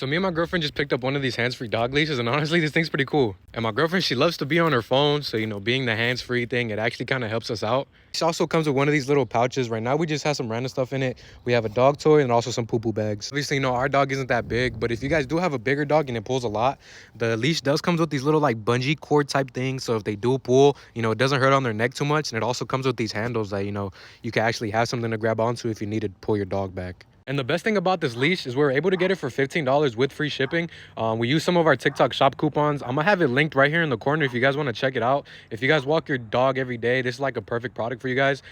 So me and my girlfriend just picked up one of these hands-free dog leashes, and honestly, this thing's pretty cool. And my girlfriend, she loves to be on her phone, so being the hands-free thing, it actually kind of helps us out. This also comes with one of these little pouches. Right now, we just have some random stuff in it. We have a dog toy and also some poo-poo bags. Obviously, our dog isn't that big, but if you guys do have a bigger dog and it pulls a lot, the leash does comes with these little like bungee cord type things. So if they do pull, it doesn't hurt on their neck too much, and it also comes with these handles that you can actually have something to grab onto if you need to pull your dog back. And the best thing about this leash is we're able to get it for $15 with free shipping. We use some of our TikTok shop coupons. I'm gonna have it linked right here in the corner if you guys want to check it out. If you guys walk your dog every day, this is like a perfect product for you guys.